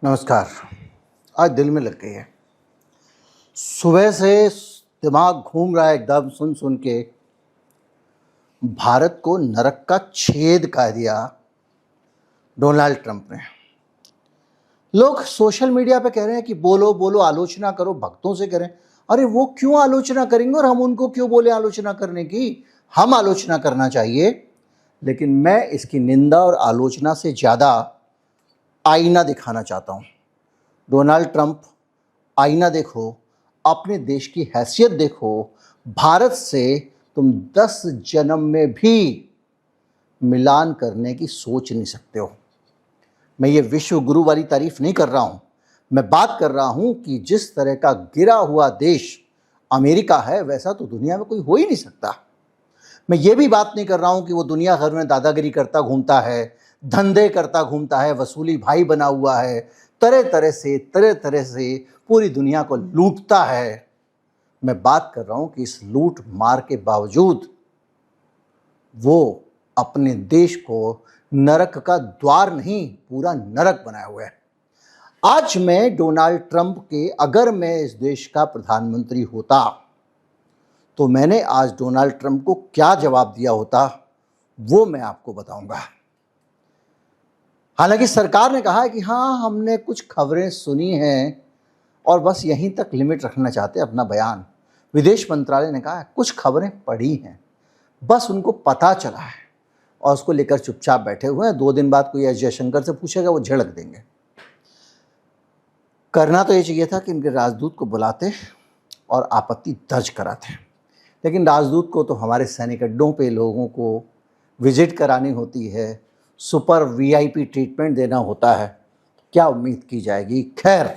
नमस्कार। आज दिल में लग गई है। सुबह से दिमाग घूम रहा है एकदम सुन सुन के। भारत को नरक का छेद कर दिया डोनाल्ड ट्रंप ने। लोग सोशल मीडिया पे कह रहे हैं कि बोलो बोलो, आलोचना करो, भक्तों से करें। अरे वो क्यों आलोचना करेंगे और हम उनको क्यों बोले आलोचना करने की? हम आलोचना करना चाहिए, लेकिन मैं इसकी निंदा और आलोचना से ज़्यादा आईना दिखाना चाहता हूँ। डोनाल्ड ट्रंप, आईना देखो, अपने देश की हैसियत देखो। भारत से तुम 10 जन्म में भी मिलान करने की सोच नहीं सकते हो। मैं ये विश्व गुरु वाली तारीफ नहीं कर रहा हूँ। मैं बात कर रहा हूँ कि जिस तरह का गिरा हुआ देश अमेरिका है, वैसा तो दुनिया में कोई हो ही नहीं सकता। मैं ये भी बात नहीं कर रहा हूँ कि वो दुनिया भर में दादागिरी करता घूमता है, धंधे करता घूमता है, वसूली भाई बना हुआ है, तरह तरह से पूरी दुनिया को लूटता है। मैं बात कर रहा हूँ कि इस लूट मार के बावजूद वो अपने देश को नरक का द्वार नहीं, पूरा नरक बनाया हुआ है। आज मैं डोनाल्ड ट्रंप के, अगर मैं इस देश का प्रधानमंत्री होता तो मैंने आज डोनाल्ड ट्रंप को क्या जवाब दिया होता, वो मैं आपको बताऊंगा। हालांकि सरकार ने कहा है कि हाँ, हमने कुछ खबरें सुनी हैं और बस यहीं तक लिमिट रखना चाहते हैं अपना बयान। विदेश मंत्रालय ने कहा है कुछ खबरें पड़ी हैं, बस उनको पता चला है और उसको लेकर चुपचाप बैठे हुए हैं। 2 दिन बाद कोई एस जयशंकर से पूछेगा, वो झड़क देंगे। करना तो ये चाहिए था कि इनके राजदूत को बुलाते और आपत्ति दर्ज कराते, लेकिन राजदूत को तो हमारे सैनिक अड्डों पे लोगों को विजिट करानी होती है, सुपर वीआईपी ट्रीटमेंट देना होता है। क्या उम्मीद की जाएगी। खैर,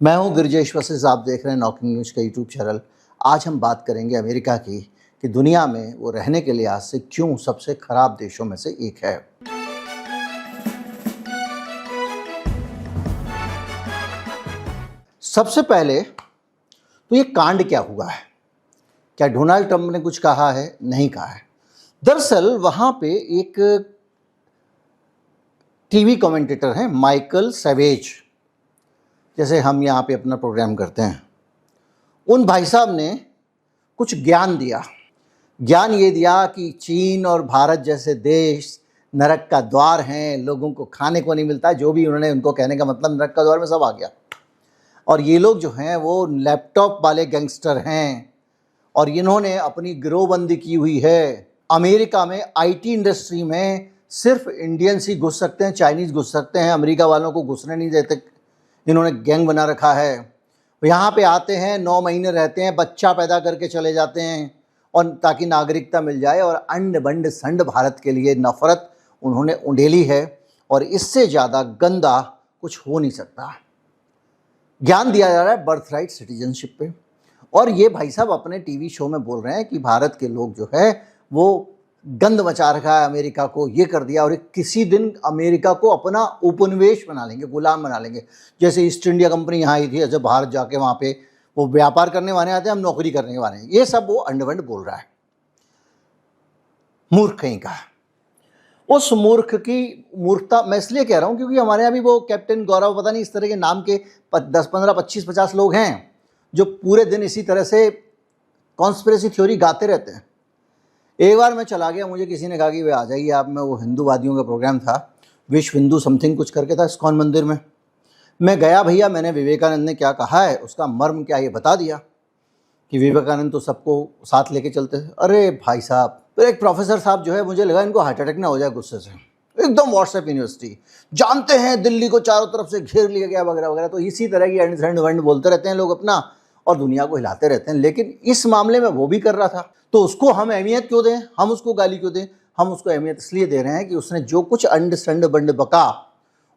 मैं हूं गिरिजेश वशिष्ठ, आप देख रहे हैं नॉकिंग न्यूज़ का यूट्यूब चैनल। आज हम बात करेंगे अमेरिका की, कि दुनिया में वो रहने के लिहाज से क्यों सबसे खराब देशों में से एक है। सबसे पहले तो ये कांड क्या हुआ है। क्या डोनाल्ड ट्रंप ने कुछ कहा है? नहीं कहा है। दरअसल वहाँ पे एक टीवी कमेंटेटर हैं, माइकल सैवेज, जैसे हम यहाँ पे अपना प्रोग्राम करते हैं। उन भाई साहब ने कुछ ज्ञान दिया। ज्ञान ये दिया कि चीन और भारत जैसे देश नरक का द्वार हैं, लोगों को खाने को नहीं मिलता। जो भी उन्होंने, उनको कहने का मतलब नरक का द्वार में सब आ गया। और ये लोग जो हैं वो लैपटॉप वाले गैंगस्टर हैं और इन्होंने अपनी गिरोहबंदी की हुई है। अमेरिका में आईटी इंडस्ट्री में सिर्फ इंडियंस ही घुस सकते हैं, चाइनीज़ घुस सकते हैं, अमेरिका वालों को घुसने नहीं देते। इन्होंने गैंग बना रखा है। यहाँ पे आते हैं, 9 महीने रहते हैं, बच्चा पैदा करके चले जाते हैं और ताकि नागरिकता मिल जाए। और अंड बंड संड भारत के लिए नफरत उन्होंने उंडेली है और इससे ज़्यादा गंदा कुछ हो नहीं सकता। ज्ञान दिया जा रहा है बर्थ राइट सिटीजनशिप पे, और ये भाई साहब अपने टीवी शो में बोल रहे हैं कि भारत के लोग जो है वो गंद मचा रखा है, अमेरिका को ये कर दिया और किसी दिन अमेरिका को अपना उपनिवेश बना लेंगे, गुलाम बना लेंगे। जैसे ईस्ट इंडिया कंपनी यहाँ आई थी, जब भारत जाके वहाँ पे वो व्यापार करने वाले आते हैं, हम नौकरी करने वाले हैं। ये सब वो अंडवंड बोल रहा है, मूर्ख कहीं का। उस मूर्ख की मूर्खता मैं इसलिए कह रहा हूँ क्योंकि हमारे यहाँ भी वो कैप्टन गौरव, पता नहीं इस तरह के नाम के 10, 15, 25, 50 लोग हैं जो पूरे दिन इसी तरह से कॉन्स्पिरेसी थ्योरी गाते रहते हैं। एक बार मैं चला गया, मुझे किसी ने कहा कि वे आ जाइए आप, मैं वो हिंदूवादियों का प्रोग्राम था, विश्व हिंदू समथिंग कुछ करके था इस्कॉन मंदिर में। मैं गया भैया, मैंने विवेकानंद ने क्या कहा है, उसका मर्म क्या, ये बता दिया कि विवेकानंद तो सबको साथ लेके चलते थे। अरे भाई साहब, तो एक प्रोफेसर साहब जो है, मुझे लगा इनको हार्ट अटैक ना हो जाए गुस्से से, एकदम व्हाट्सएप यूनिवर्सिटी, जानते हैं दिल्ली को चारों तरफ से घेर लिया गया वगैरह वगैरह। तो इसी तरह की एंड वंड बोलते रहते हैं लोग अपना, और दुनिया को हिलाते रहते हैं। लेकिन इस मामले में वो भी कर रहा था, तो उसको हम अहमियत क्यों दें, हम उसको गाली क्यों दें? हम उसको अहमियत इसलिए दे रहे हैं कि उसने जो कुछ अंड संड बंड बका,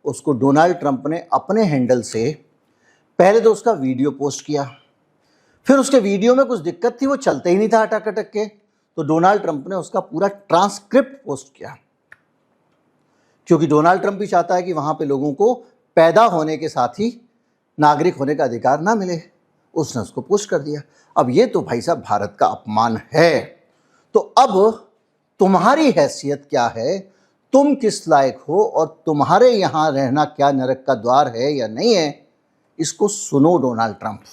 उसको डोनाल्ड ट्रंप ने अपने हैंडल से पहले तो उसका वीडियो पोस्ट किया, फिर उसके वीडियो में कुछ दिक्कत थी, वो चलते ही नहीं था अटक अटक के, तो डोनाल्ड ट्रंप ने उसका पूरा ट्रांसक्रिप्ट पोस्ट किया, क्योंकि डोनाल्ड ट्रंप भी चाहता है कि वहाँ पे लोगों को पैदा होने के साथ ही नागरिक होने का अधिकार ना मिले। उसने उसको पोस्ट कर दिया। अब ये तो भाई साहब भारत का अपमान है। तो अब तुम्हारी हैसियत क्या है? तुम किस लायक हो और तुम्हारे यहाँ रहना क्या नरक का द्वार है या नहीं है, इसको सुनो डोनाल्ड ट्रंप।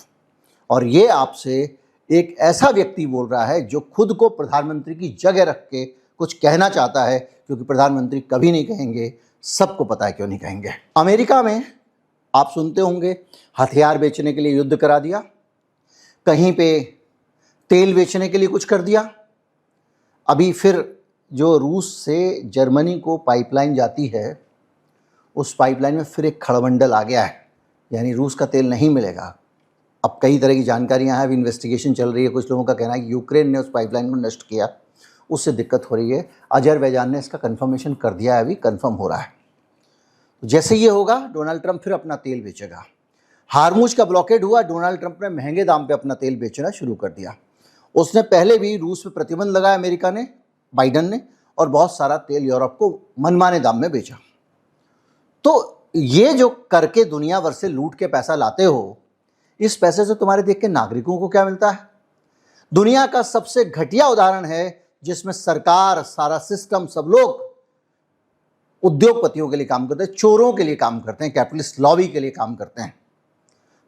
और ये आपसे एक ऐसा व्यक्ति बोल रहा है जो खुद को प्रधानमंत्री की जगह रख के कुछ कहना चाहता है, क्योंकि प्रधानमंत्री कभी नहीं कहेंगे, सबको पता है क्यों नहीं कहेंगे। अमेरिका में आप सुनते होंगे हथियार बेचने के लिए युद्ध करा दिया, कहीं पे तेल बेचने के लिए कुछ कर दिया। अभी फिर जो रूस से जर्मनी को पाइपलाइन जाती है, उस पाइपलाइन में फिर एक खड़बंडल आ गया है, यानी रूस का तेल नहीं मिलेगा। अब कई तरह की जानकारियां हैं, अभी इन्वेस्टिगेशन चल रही है। कुछ लोगों का कहना है कि यूक्रेन ने उस पाइपलाइन को नष्ट किया, उससे दिक्कत हो रही है। अजरबैजान ने इसका कंफर्मेशन कर दिया है, अभी कंफर्म हो रहा है। तो जैसे ये होगा, डोनाल्ड ट्रंप फिर अपना तेल बेचेगा। हार्मुज का ब्लॉकेड हुआ, डोनाल्ड ट्रंप ने महंगे दाम पे अपना तेल बेचना शुरू कर दिया। उसने पहले भी रूस पे प्रतिबंध लगाया, अमेरिका ने, बाइडन ने, और बहुत सारा तेल यूरोप को मनमाने दाम में बेचा। तो ये जो करके दुनिया भर से लूट के पैसा लाते हो, इस पैसे से तुम्हारे देश के नागरिकों को क्या मिलता है? दुनिया का सबसे घटिया उदाहरण है जिसमें सरकार, सारा सिस्टम, सब लोग उद्योगपतियों के लिए काम करते हैं, चोरों के लिए काम करते हैं, कैपिटलिस्ट लॉबी के लिए काम करते हैं।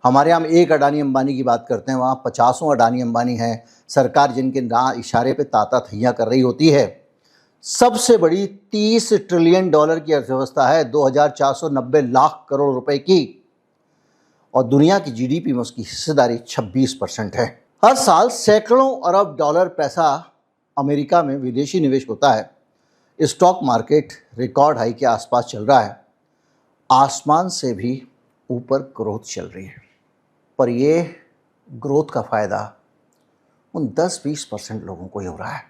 हमारे यहाँ एक अडानी अंबानी की बात करते हैं, वहाँ 50 अडानी अंबानी हैं। सरकार जिनके ना इशारे पे ताता थैया कर रही होती है। सबसे बड़ी $30 ट्रिलियन की अर्थव्यवस्था है, 2490 लाख करोड़ रुपए की, और दुनिया की जीडीपी में उसकी हिस्सेदारी 26% है। हर साल सैकड़ों अरब डॉलर पैसा अमेरिका में विदेशी निवेश होता है। स्टॉक मार्केट रिकॉर्ड हाई के आसपास चल रहा है। आसमान से भी ऊपर ग्रोथ चल रही है, पर ये ग्रोथ का फ़ायदा उन 10-20% लोगों को ही हो रहा है।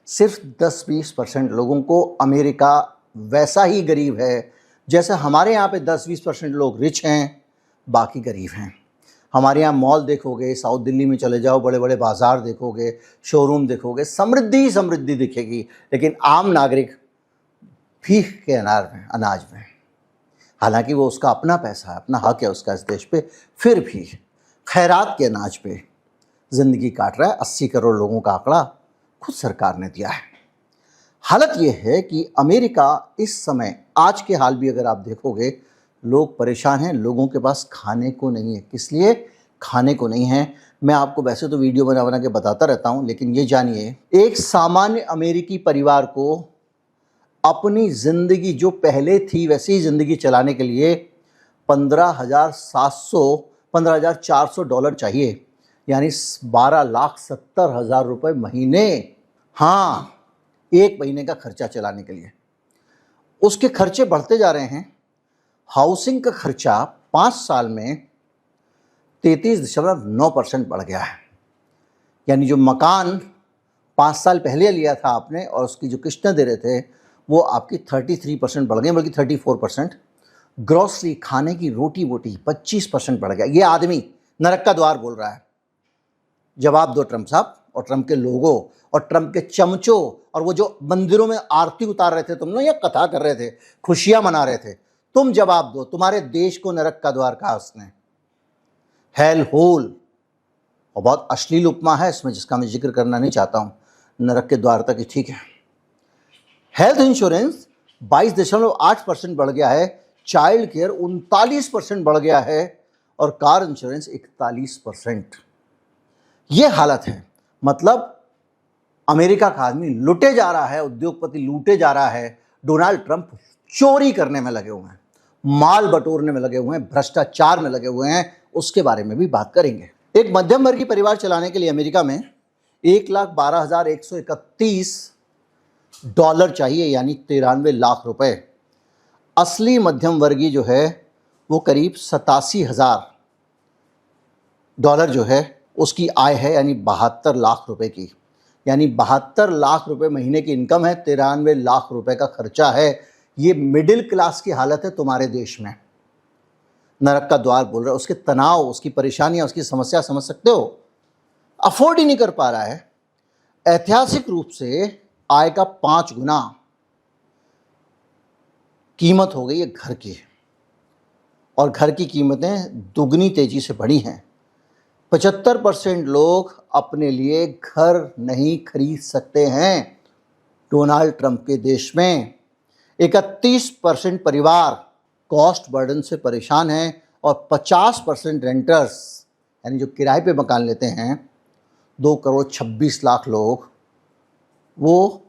सिर्फ 10-20% लोगों को। अमेरिका वैसा ही गरीब है जैसे हमारे यहाँ पे 10-20% लोग रिच हैं, बाकी गरीब हैं। हमारे यहाँ मॉल देखोगे, साउथ दिल्ली में चले जाओ, बड़े बड़े बाजार देखोगे, शोरूम देखोगे, समृद्धि ही समृद्धि दिखेगी, लेकिन आम नागरिक भीख के अनाज में। हालांकि वो उसका अपना पैसा है, अपना हक है उसका इस देश पे, फिर भी खैरात के अनाज पे ज़िंदगी काट रहा है। 80 करोड़ लोगों का आंकड़ा खुद सरकार ने दिया है। हालत ये है कि अमेरिका इस समय, आज के हाल भी अगर आप देखोगे, लोग परेशान हैं, लोगों के पास खाने को नहीं है। किस लिए खाने को नहीं है? मैं आपको वैसे तो वीडियो बना बना के बताता रहता हूं, लेकिन ये जानिए, एक सामान्य अमेरिकी परिवार को अपनी ज़िंदगी जो पहले थी वैसी ही ज़िंदगी चलाने के लिए $15,400 चाहिए, यानी 12,70,000 रुपये महीने। हाँ, एक महीने का खर्चा चलाने के लिए। उसके खर्चे बढ़ते जा रहे हैं। हाउसिंग का खर्चा 5 साल में 33.9% बढ़ गया है। यानी जो मकान 5 साल पहले लिया था आपने और उसकी जो किस्तें दे रहे थे, वो आपकी 33% बढ़ गई, बल्कि 34%। ग्रॉसरी, खाने की रोटी वोटी 25% बढ़ गया। ये आदमी नरक का द्वार बोल रहा है। जवाब दो ट्रंप साहब, और ट्रंप के लोगों, और ट्रंप के चमचों, और वो जो मंदिरों में आरती उतार रहे थे तुम लोग, या कथा कर रहे थे, खुशियां मना रहे थे, तुम जवाब दो। तुम्हारे देश को नरक का द्वार कहा उसने, हेल होल। और बहुत अश्लील उपमा है इसमें, जिसका मैं जिक्र करना नहीं चाहता हूं। नरक के द्वार तक ही ठीक है। हेल्थ इंश्योरेंस 22.8% बढ़ गया है, चाइल्ड केयर 39% बढ़ गया है, और कार इंश्योरेंस 41%। ये हालत है। मतलब अमेरिका का आदमी लुटे जा रहा है, उद्योगपति लूटे जा रहा है। डोनाल्ड ट्रंप चोरी करने में लगे हुए हैं, माल बटोरने में लगे हुए हैं, भ्रष्टाचार में लगे हुए हैं। उसके बारे में भी बात करेंगे। एक मध्यम वर्गीय परिवार चलाने के लिए अमेरिका में $1,12,131 चाहिए, यानी 93 लाख रुपए। असली मध्यम वर्गीय जो है वो करीब $87,000 जो है उसकी आय है, यानी 72 लाख रुपए की। यानी 72 लाख रुपए महीने की इनकम है, 93 लाख रुपए का खर्चा है। ये मिडिल क्लास की हालत है तुम्हारे देश में। नरक का द्वार बोल रहे हो। उसके तनाव, उसकी परेशानियां, उसकी समस्या समझ सकते हो। अफोर्ड ही नहीं कर पा रहा है। ऐतिहासिक रूप से आय का 5 गुना कीमत हो गई है घर की, और घर की कीमतें दुगनी तेजी से बढ़ी हैं। 75% लोग अपने लिए घर नहीं खरीद सकते हैं डोनाल्ड ट्रंप के देश में। 31% परिवार कॉस्ट बर्डन से परेशान हैं और 50% रेंटर्स यानी जो किराए पे मकान लेते हैं 2,26,00,000 लोग, वो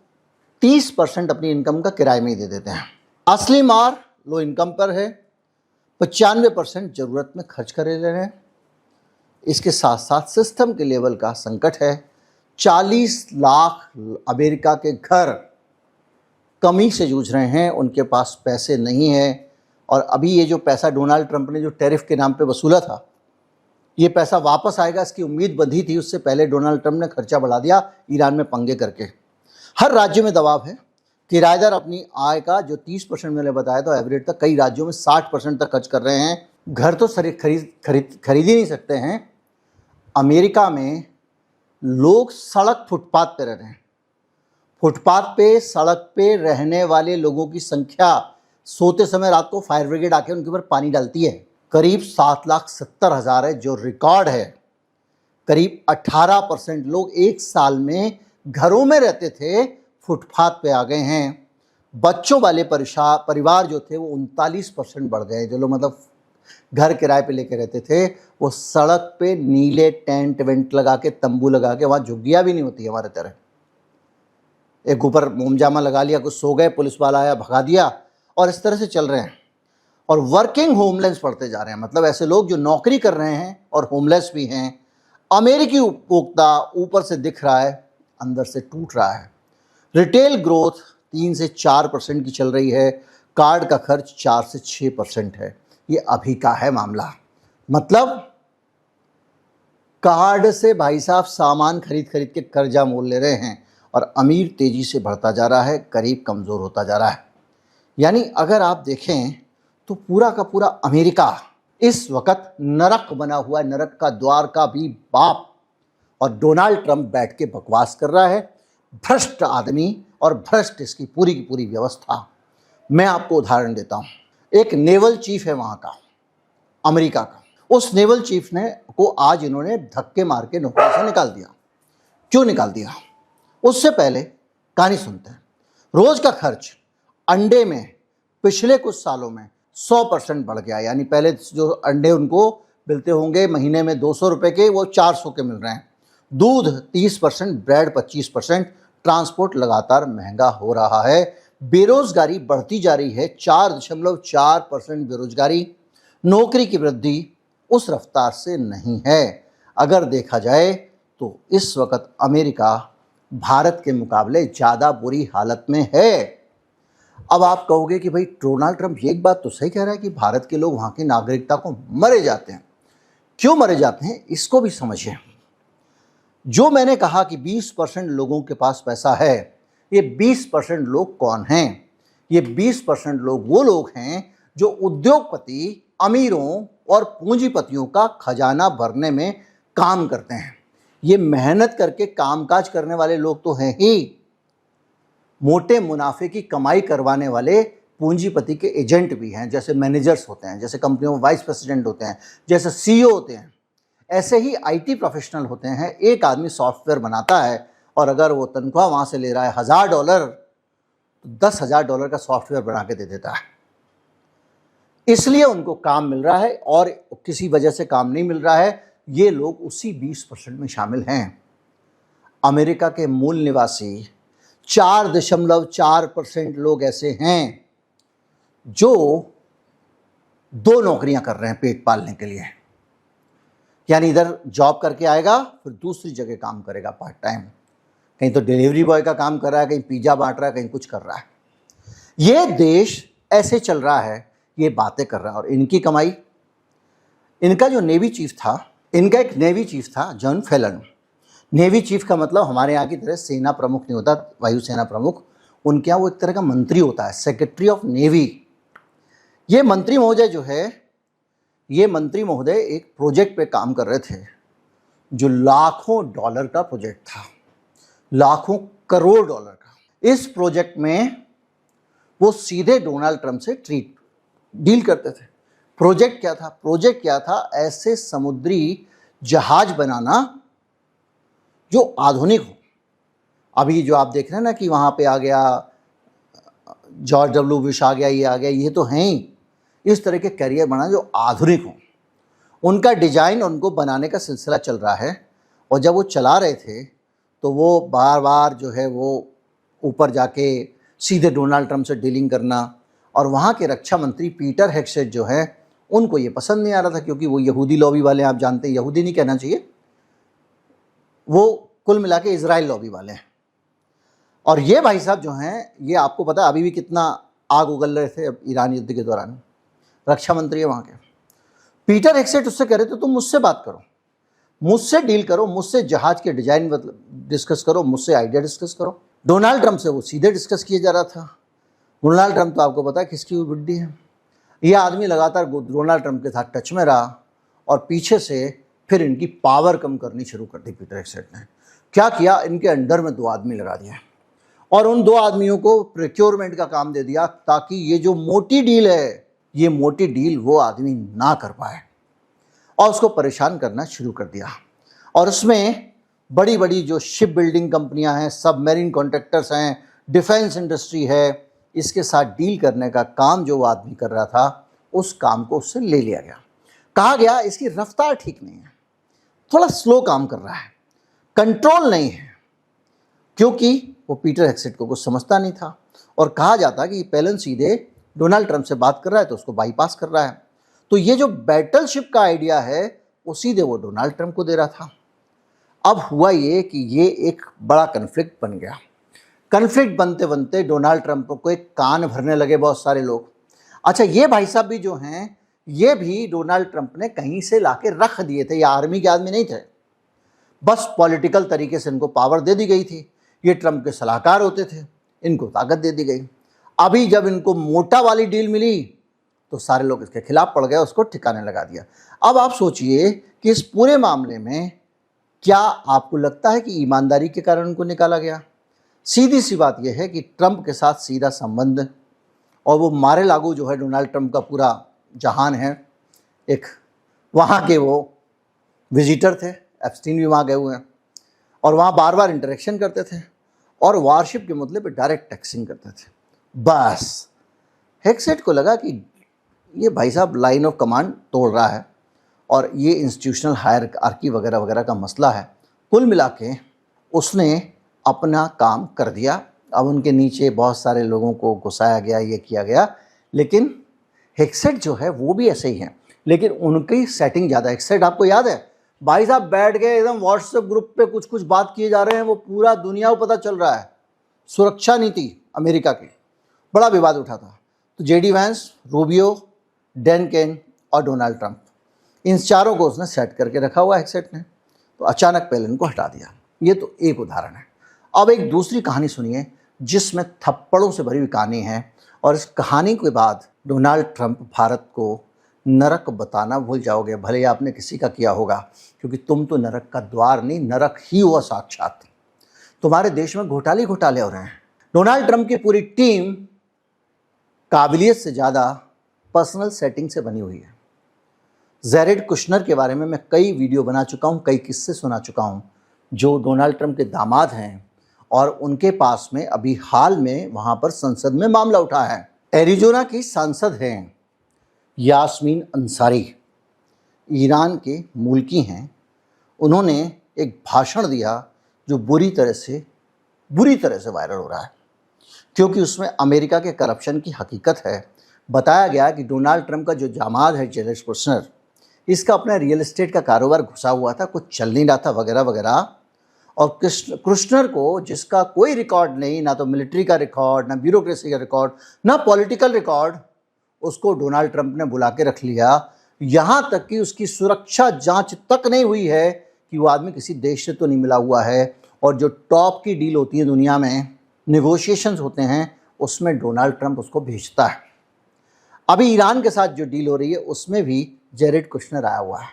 30% अपनी इनकम का किराए में ही दे देते हैं। असली मार लो इनकम पर है। 95% ज़रूरत में खर्च कर ले रहे हैं। इसके साथ साथ सिस्टम के लेवल का संकट है। 40 लाख अमेरिका के घर कमी से जूझ रहे हैं, उनके पास पैसे नहीं है। और अभी ये जो पैसा डोनाल्ड ट्रंप ने जो टैरिफ के नाम पे वसूला था, ये पैसा वापस आएगा इसकी उम्मीद बंधी थी। उससे पहले डोनाल्ड ट्रंप ने खर्चा बढ़ा दिया ईरान में पंगे करके। हर राज्य में दबाव है। किराएदार अपनी आय का जो 30% मैंने बताया था एवरेज तक, कई राज्यों में 60% तक खर्च कर रहे हैं। घर तो खरीद ही नहीं सकते हैं। अमेरिका में लोग सड़क फुटपाथ पे रह रहे हैं। फुटपाथ पे सड़क पे रहने वाले लोगों की संख्या, सोते समय रात को फायर ब्रिगेड आके उनके ऊपर पानी डालती है, करीब 7,70,000 है, जो रिकॉर्ड है। करीब 18% लोग एक साल में घरों में रहते थे, फुटपाथ पे आ गए हैं। बच्चों वाले परिवार जो थे वो 39% बढ़ गए। जो लोग मतलब घर किराए पे लेके रहते थे, वो सड़क पे नीले टेंट वेंट लगा के, तंबू लगा के, वहाँ झुग्गियाँ भी नहीं होती हमारे तरह, एक ऊपर मोमजामा लगा लिया, कुछ सो गए, पुलिस वाला आया भगा दिया, और इस तरह से चल रहे हैं। और वर्किंग होमलेस बढ़ते जा रहे हैं, मतलब ऐसे लोग जो नौकरी कर रहे हैं और होमलेस भी हैं। अमेरिकी उपभोक्ता ऊपर से दिख रहा है, अंदर से टूट रहा है। रिटेल ग्रोथ 3 से 4% की चल रही है। कार्ड का खर्च 4 से 6% है। ये अभी का है मामला। मतलब कार्ड से भाई साहब सामान खरीद खरीद के कर्जा मोल ले रहे हैं और अमीर तेजी से बढ़ता जा रहा है, गरीब कमज़ोर होता जा रहा है। यानी अगर आप देखें तो पूरा का पूरा अमेरिका इस वक्त नरक बना हुआ है, नरक का द्वार का भी बाप। और डोनाल्ड ट्रंप बैठ के बकवास कर रहा है। भ्रष्ट आदमी और भ्रष्ट इसकी पूरी की पूरी व्यवस्था। मैं आपको उदाहरण देता हूँ। एक नेवल चीफ है वहाँ का, अमेरिका का। उस नेवल चीफ ने को आज इन्होंने धक्के मार के नौकरी से निकाल दिया। क्यों निकाल दिया? उससे पहले कहानी सुनते हैं। रोज का खर्च अंडे में पिछले कुछ सालों में 100% बढ़ गया। यानी पहले जो अंडे उनको मिलते होंगे महीने में 200 रुपए के, वो 400 के मिल रहे हैं। दूध 30%, ब्रेड 25%, ट्रांसपोर्ट लगातार महंगा हो रहा है। बेरोजगारी बढ़ती जा रही है, 4.4% बेरोजगारी। नौकरी की वृद्धि उस रफ्तार से नहीं है। अगर देखा जाए तो इस वक्त अमेरिका भारत के मुकाबले ज़्यादा बुरी हालत में है। अब आप कहोगे कि भाई डोनाल्ड ट्रंप ये एक बात तो सही कह रहा है कि भारत के लोग वहाँ की नागरिकता को मरे जाते हैं। क्यों मरे जाते हैं इसको भी समझें। जो मैंने कहा कि 20% लोगों के पास पैसा है, ये 20% लोग कौन हैं? ये 20% लोग वो लोग हैं जो उद्योगपति, अमीरों और पूंजीपतियों का खजाना भरने में काम करते हैं। ये मेहनत करके कामकाज करने वाले लोग तो हैं ही। मोटे मुनाफे की कमाई करवाने वाले पूंजीपति के एजेंट भी हैं, जैसे मैनेजर्स होते हैं, जैसे कंपनियों में वाइस प्रेसिडेंट होते हैं, जैसे सीईओ होते हैं। ऐसे ही आईटी प्रोफेशनल होते हैं। एक आदमी सॉफ्टवेयर बनाता है और अगर वो तनख्वाह वहाँ से ले रहा है $1000, तो $10,000 का सॉफ्टवेयर बना के दे देता है। इसलिए उनको काम मिल रहा है, और किसी वजह से काम नहीं मिल रहा है। ये लोग उसी 20% में शामिल हैं। अमेरिका के मूल निवासी 4.4% लोग ऐसे हैं जो 2 नौकरियां कर रहे हैं पेट पालने के लिए। यानी इधर जॉब करके आएगा, फिर दूसरी जगह काम करेगा पार्ट टाइम। कहीं तो डिलीवरी बॉय का काम कर रहा है, कहीं पिज्जा बांट रहा है, कहीं कुछ कर रहा है। ये देश ऐसे चल रहा है, ये बातें कर रहा है। और इनकी कमाई, इनका जो नेवी चीफ था, इनका एक नेवी चीफ था जॉन फेलन। नेवी चीफ का मतलब हमारे यहाँ की तरह सेना प्रमुख नहीं होता, वायुसेना प्रमुख। उनके यहाँ वो एक तरह का मंत्री होता है, सेक्रेटरी ऑफ नेवी। ये मंत्री महोदय जो है, ये मंत्री महोदय एक प्रोजेक्ट पे काम कर रहे थे जो लाखों डॉलर का प्रोजेक्ट था, लाखों करोड़ डॉलर का। इस प्रोजेक्ट में वो सीधे डोनाल्ड ट्रंप से डील करते थे। प्रोजेक्ट क्या था? प्रोजेक्ट क्या था? ऐसे समुद्री जहाज बनाना जो आधुनिक हो। अभी जो आप देख रहे हैं ना कि वहाँ पे आ गया जॉर्ज डब्ल्यू बुश आ गया, ये आ गया, ये तो हैं ही इस तरह के कैरियर बना जो आधुनिक हों। उनका डिजाइन उनको बनाने का सिलसिला चल रहा है, और जब वो चला रहे थे तो वो बार बार जो है वो ऊपर जाके सीधे डोनाल्ड ट्रंप से डीलिंग करना, और वहाँ के रक्षा मंत्री पीटर हेगसेट जो है उनको ये पसंद नहीं आ रहा था, क्योंकि वो यहूदी लॉबी वाले हैं। आप जानते हैं, यहूदी नहीं कहना चाहिए, वो कुल मिला के इजराइल लॉबी वाले हैं। और ये भाई साहब जो हैं, ये आपको पता है अभी भी कितना आग उगल रहे थे अब ईरान युद्ध के दौरान। रक्षा मंत्री है वहाँ के पीटर हेगसेट, उससे कह रहे थे तुम मुझसे बात करो, मुझसे डील करो, मुझसे जहाज के डिजाइन डिस्कस करो, मुझसे आइडिया डिस्कस करो। डोनाल्ड ट्रंप से वो सीधे डिस्कस किया जा रहा था। डोनाल्ड ट्रंप तो आपको पता है किसकी हुई बुड्ढी है। ये आदमी लगातार डोनाल्ड ट्रंप के साथ टच में रहा, और पीछे से फिर इनकी पावर कम करनी शुरू कर दी। पीटर हेगसेट ने क्या किया, इनके अंडर में 2 आदमी लगा दिया, और उन 2 आदमियों को प्रोक्योरमेंट का काम दे दिया, ताकि ये जो मोटी डील है, ये मोटी डील वो आदमी ना कर पाए, और उसको परेशान करना शुरू कर दिया। और उसमें बड़ी बड़ी जो शिप बिल्डिंग कंपनियां हैं, सबमरीन कॉन्ट्रैक्टर्स हैं, डिफेंस इंडस्ट्री है, इसके साथ डील करने का काम जो वो आदमी कर रहा था, उस काम को उससे ले लिया गया। कहा गया इसकी रफ्तार ठीक नहीं है, थोड़ा स्लो काम कर रहा है, कंट्रोल नहीं है, क्योंकि वो पीटर हेगसेट को कुछ समझता नहीं था। और कहा जाता कि पेलन सीधे डोनाल्ड ट्रंप से बात कर रहा है तो उसको बाईपास कर रहा है। तो ये जो बैटलशिप का आइडिया है वो सीधे वो डोनाल्ड ट्रंप को दे रहा था। अब हुआ ये कि ये एक बड़ा कन्फ्लिक्ट बन गया। कन्फ्लिक्ट बनते बनते डोनाल्ड ट्रंप को एक कान भरने लगे बहुत सारे लोग। अच्छा, ये भाई साहब भी जो हैं, ये भी डोनाल्ड ट्रंप ने कहीं से लाके रख दिए थे, ये आर्मी के आदमी नहीं थे, बस पॉलिटिकल तरीके से इनको पावर दे दी गई थी। ये ट्रंप के सलाहकार होते थे, इनको ताकत दे दी गई। अभी जब इनको मोटा वाली डील मिली तो सारे लोग इसके खिलाफ पड़ गए, उसको ठिकाने लगा दिया। अब आप सोचिए कि इस पूरे मामले में क्या आपको लगता है कि ईमानदारी के कारण उनको निकाला गया? सीधी सी बात यह है कि ट्रंप के साथ सीधा संबंध, और वो मारे लागू जो है डोनाल्ड ट्रंप का पूरा जहान है। एक वहाँ के वो विजिटर थे, एप्स्टीन भी वहाँ गए हुए हैं, और वहाँ बार बार इंटरेक्शन करते थे, और वारशिप के मुद्दे पे डायरेक्ट टैक्सिंग करते थे। बस हेगसेट को लगा कि ये भाई साहब लाइन ऑफ कमांड तोड़ रहा है, और ये इंस्टीट्यूशनल हायरार्की वगैरह वगैरह का मसला है। कुल मिला के उसने अपना काम कर दिया। अब उनके नीचे बहुत सारे लोगों को घुसाया गया, ये किया गया, लेकिन हेगसेट जो है वो भी ऐसे ही हैं, लेकिन उनकी सेटिंग ज़्यादा। हेगसेट आपको याद है भाई साहब बैठ गए एकदम व्हाट्सएप ग्रुप पे कुछ कुछ बात किए जा रहे हैं, वो पूरा दुनिया को पता चल रहा है। सुरक्षा नीति अमेरिका की बड़ा विवाद उठा था। तो JD Vance, Rubio, Dan Caine और डोनाल्ड ट्रंप, इन चारों को उसने सेट करके रखा हुआ हेगसेट ने। तो अचानक पेलन को हटा दिया। ये तो एक उदाहरण है। अब एक दूसरी कहानी सुनिए जिसमें थप्पड़ों से भरी हुई कहानी है, और इस कहानी के बाद डोनाल्ड ट्रंप भारत को नरक बताना भूल जाओगे, भले ही आपने किसी का किया होगा, क्योंकि तुम तो नरक का द्वार नहीं, नरक ही हुआ साक्षात। तुम्हारे देश में घोटाले घोटाले हो रहे हैं। डोनाल्ड ट्रंप की पूरी टीम काबिलियत से ज़्यादा पर्सनल सेटिंग से बनी हुई है। जेरेड कुशनर के बारे में मैं कई वीडियो बना चुका हूँ, कई किस्से सुना चुका हूँ, जो डोनाल्ड ट्रंप के दामाद हैं, और उनके पास में अभी हाल में वहाँ पर संसद में मामला उठा है। एरिजोना की सांसद हैं यास्मीन अंसारी, ईरान के मूल की हैं। उन्होंने एक भाषण दिया जो बुरी तरह से वायरल हो रहा है, क्योंकि उसमें अमेरिका के करप्शन की हकीकत है। बताया गया कि डोनाल्ड ट्रंप का जो दामाद है जेरेड कुशनर, इसका अपना रियल एस्टेट का कारोबार घुसा हुआ था, कुछ चल नहीं रहा था वगैरह वगैरह। और कुशनर को, जिसका कोई रिकॉर्ड नहीं, ना तो मिलिट्री का रिकॉर्ड, ना ब्यूरोक्रेसी का रिकॉर्ड, ना पॉलिटिकल रिकॉर्ड, उसको डोनाल्ड ट्रंप ने बुला के रख लिया। यहाँ तक कि उसकी सुरक्षा जांच तक नहीं हुई है कि वो आदमी किसी देश से तो नहीं मिला हुआ है। और जो टॉप की डील होती है दुनिया में, नेगोशिएशंस होते हैं, उसमें डोनाल्ड ट्रंप उसको भेजता है। अभी ईरान के साथ जो डील हो रही है उसमें भी जेरेड कुशनर आया हुआ है।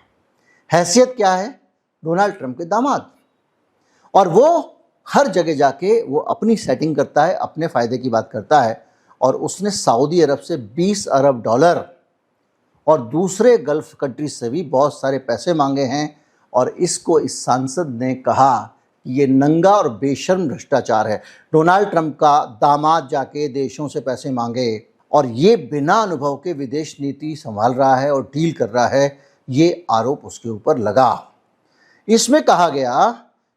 हैसियत क्या है? डोनाल्ड ट्रंप के दामाद। और वो हर जगह जाके वो अपनी सेटिंग करता है, अपने फ़ायदे की बात करता है। और उसने सऊदी अरब से $20 अरब और दूसरे गल्फ़ कंट्रीज से भी बहुत सारे पैसे मांगे हैं। और इसको इस सांसद ने कहा कि ये नंगा और बेशर्म भ्रष्टाचार है। डोनाल्ड ट्रंप का दामाद जाके देशों से पैसे मांगे और ये बिना अनुभव के विदेश नीति संभाल रहा है और डील कर रहा है, ये आरोप उसके ऊपर लगा। इसमें कहा गया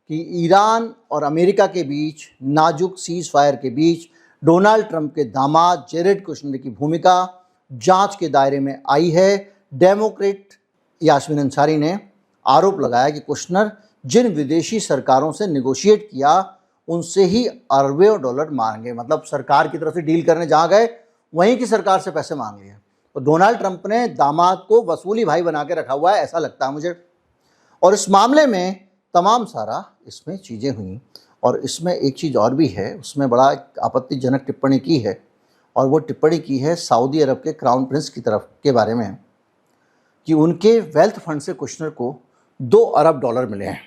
कि ईरान और अमेरिका के बीच नाजुक सीज फायर के बीच डोनाल्ड ट्रंप के दामाद जेरेड कुशनर की भूमिका जांच के दायरे में आई है। डेमोक्रेट यास्मीन अंसारी ने आरोप लगाया कि कुशनर जिन विदेशी सरकारों से निगोशिएट किया उनसे ही अरबों डॉलर मांगे, मतलब सरकार की तरफ से डील करने जहाँ गए वहीं की सरकार से पैसे मांग लिए। तो डोनाल्ड ट्रंप ने दामाद को वसूली भाई बना के रखा हुआ है, ऐसा लगता है मुझे। और इस मामले में तमाम सारा इसमें चीज़ें हुई और इसमें एक चीज़ और भी है, उसमें बड़ा आपत्तिजनक टिप्पणी की है और वो टिप्पणी की है सऊदी अरब के क्राउन प्रिंस की तरफ के बारे में कि उनके वेल्थ फंड से कुशनर को 2 अरब डॉलर मिले हैं।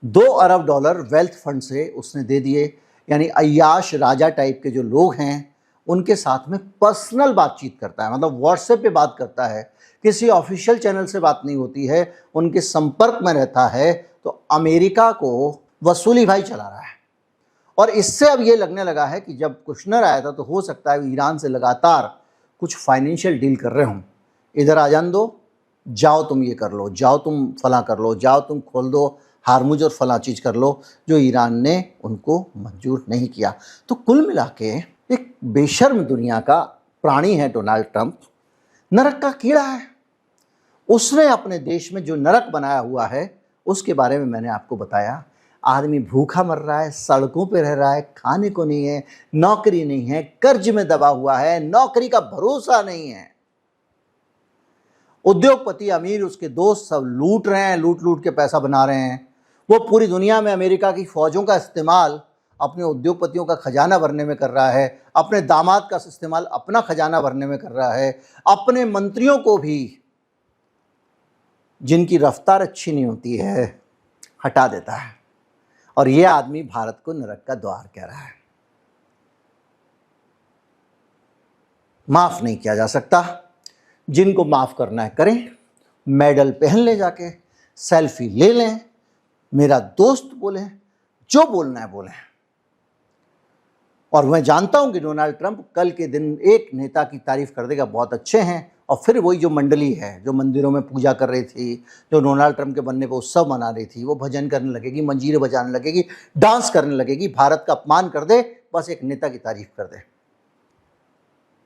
2 अरब डॉलर वेल्थ फंड से उसने दे दिए, यानी अय्याश राजा टाइप के जो लोग हैं उनके साथ में पर्सनल बातचीत करता है, मतलब व्हाट्सएप पे बात करता है, किसी ऑफिशियल चैनल से बात नहीं होती है, उनके संपर्क में रहता है। तो अमेरिका को वसूली भाई चला रहा है और इससे अब ये लगने लगा है कि जब कुशनर आया था तो हो सकता है ईरान से लगातार कुछ फाइनेंशियल डील कर रहे हों, इधर आ जान दो, जाओ तुम ये कर लो, जाओ तुम फला कर लो, जाओ तुम खोल दो हारमुज और फला चीज़ कर लो, जो ईरान ने उनको मंजूर नहीं किया। तो कुल मिला के एक बेशर्म दुनिया का प्राणी है डोनाल्ड ट्रंप, नरक का कीड़ा है। उसने अपने देश में जो नरक बनाया हुआ है उसके बारे में मैंने आपको बताया। आदमी भूखा मर रहा है, सड़कों पे रह रहा है, खाने को नहीं है, नौकरी नहीं है, कर्ज में दबा हुआ है, नौकरी का भरोसा नहीं है। उद्योगपति अमीर उसके दोस्त सब लूट रहे हैं, लूट लूट के पैसा बना रहे हैं। वो पूरी दुनिया में अमेरिका की फौजों का इस्तेमाल अपने उद्योगपतियों का खजाना भरने में कर रहा है, अपने दामाद का इस्तेमाल अपना खजाना भरने में कर रहा है, अपने मंत्रियों को भी जिनकी रफ्तार अच्छी नहीं होती है हटा देता है। और ये आदमी भारत को नरक का द्वार कह रहा है। माफ नहीं किया जा सकता। जिनको माफ करना है करें, मेडल पहन ले, जाके सेल्फी ले लें, मेरा दोस्त बोले, जो बोलना है बोलें। और मैं जानता हूं कि डोनाल्ड ट्रंप कल के दिन एक नेता की तारीफ कर देगा, बहुत अच्छे हैं, और फिर वही जो मंडली है जो मंदिरों में पूजा कर रही थी, जो डोनाल्ड ट्रंप के बनने पर उत्सव मना रही थी, वो भजन करने लगेगी, मंजीरे बजाने लगेगी, डांस करने लगेगी, भारत का अपमान कर दे, बस एक नेता की तारीफ कर दे।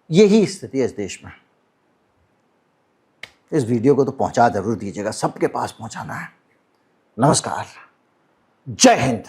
यही स्थिति है इस देश में। इस वीडियो को तो पहुंचा जरूर दीजिएगा, सबके पास पहुंचाना है। नमस्कार, जय हिंद।